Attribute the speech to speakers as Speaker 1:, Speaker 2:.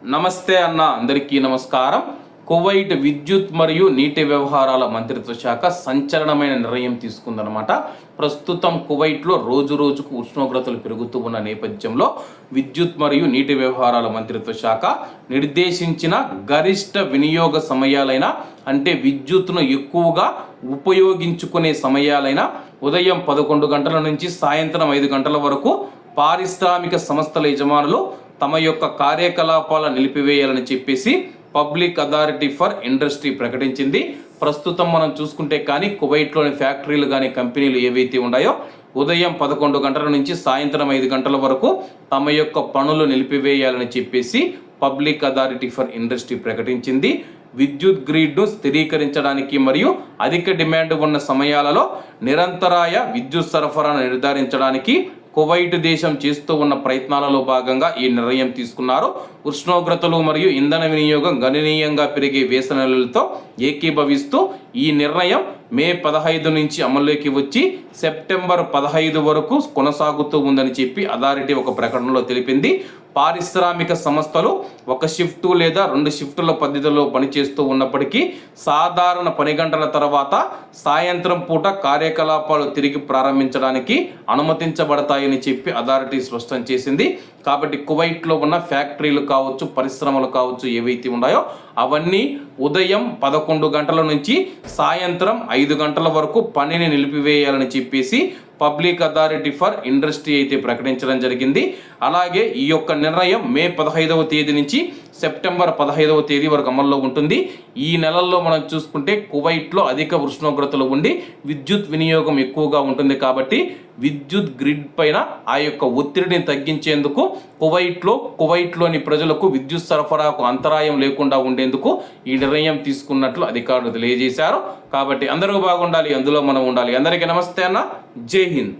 Speaker 1: నమస్తే అన్న అందరికీ నమస్కారం. కువైట్ విద్యుత్ మరియు నీటి వ్యవహారాల మంత్రిత్వ శాఖ సంచలనమైన నిర్ణయం తీసుకుందనమాట. ప్రస్తుతం కువైట్లో రోజు రోజుకు ఉష్ణోగ్రతలు పెరుగుతూ ఉన్న నేపథ్యంలో విద్యుత్ మరియు నీటి వ్యవహారాల మంత్రిత్వ శాఖ నిర్దేశించిన గరిష్ట వినియోగ సమయాలైన అంటే విద్యుత్తును ఎక్కువగా ఉపయోగించుకునే సమయాలైన ఉదయం 11 గంటల నుంచి సాయంత్రం 5 గంటల వరకు పారిశ్రామిక సంస్థల యజమానులు తమ యొక్క కార్యకలాపాలను నిలిపివేయాలని చెప్పేసి పబ్లిక్ అథారిటీ ఫర్ ఇండస్ట్రీ ప్రకటించింది. ప్రస్తుతం మనం చూసుకుంటే కానీ కువైట్లోని ఫ్యాక్టరీలు కానీ కంపెనీలు ఏవైతే ఉన్నాయో ఉదయం 11 గంటల నుంచి సాయంత్రం 5 గంటల వరకు తమ యొక్క పనులు నిలిపివేయాలని చెప్పేసి పబ్లిక్ అథారిటీ ఫర్ ఇండస్ట్రీ ప్రకటించింది. విద్యుత్ గ్రిడ్ను స్థిరీకరించడానికి మరియు అధిక డిమాండ్ ఉన్న సమయాలలో నిరంతరాయ విద్యుత్ సరఫరాను నిర్ధారించడానికి కువైట్ దేశం చేస్తూ ఉన్న ప్రయత్నాలలో భాగంగా ఈ నిర్ణయం తీసుకున్నారు. ఉష్ణోగ్రతలు మరియు ఇంధన వినియోగం గణనీయంగా పెరిగే వేసవి నెలలతో ఏకీభవిస్తూ ఈ నిర్ణయం మే 15 నుంచి అమల్లోకి వచ్చి సెప్టెంబర్ 15 వరకు కొనసాగుతూ ఉందని చెప్పి అథారిటీ ఒక ప్రకటనలో తెలిపింది. పారిశ్రామిక సంస్థలు ఒక షిఫ్టు లేదా 2 షిఫ్టుల పద్ధతిలో పనిచేస్తూ ఉన్నప్పటికీ సాధారణ పని గంటల తర్వాత సాయంత్రం పూట కార్యకలాపాలు తిరిగి ప్రారంభించడానికి అనుమతించబడతాయని చెప్పి అథారిటీ స్పష్టం చేసింది. కాబట్టి కువైట్లో ఉన్న ఫ్యాక్టరీలు కావచ్చు, పరిశ్రమలు కావచ్చు, ఏవైతే ఉన్నాయో అవన్నీ ఉదయం 11 గంటల నుంచి సాయంత్రం 5 గంటల వరకు పనిని నిలిపివేయాలని చెప్పేసి పబ్లిక్ అథారిటీ ఫర్ ఇండస్ట్రీ అయితే ప్రకటించడం జరిగింది. అలాగే ఈ యొక్క నిర్ణయం మే 15వ తేదీ నుంచి సెప్టెంబర్ 15వ తేదీ వరకు అమల్లో ఉంటుంది. ఈ నెలల్లో మనం చూసుకుంటే కువైట్లో అధిక ఉష్ణోగ్రతలు ఉండి విద్యుత్ వినియోగం ఎక్కువగా ఉంటుంది. కాబట్టి విద్యుత్ గ్రిడ్ పైన ఆ యొక్క ఒత్తిడిని తగ్గించేందుకు కువైట్లోని ప్రజలకు విద్యుత్ సరఫరాకు అంతరాయం లేకుండా ఉండేందుకు ఈ నిర్ణయం తీసుకున్నట్లు అధికారులు తెలియజేశారు. కాబట్టి అందరూ బాగుండాలి, అందులో మనం ఉండాలి. అందరికీ నమస్తే అన్న, జై హింద్.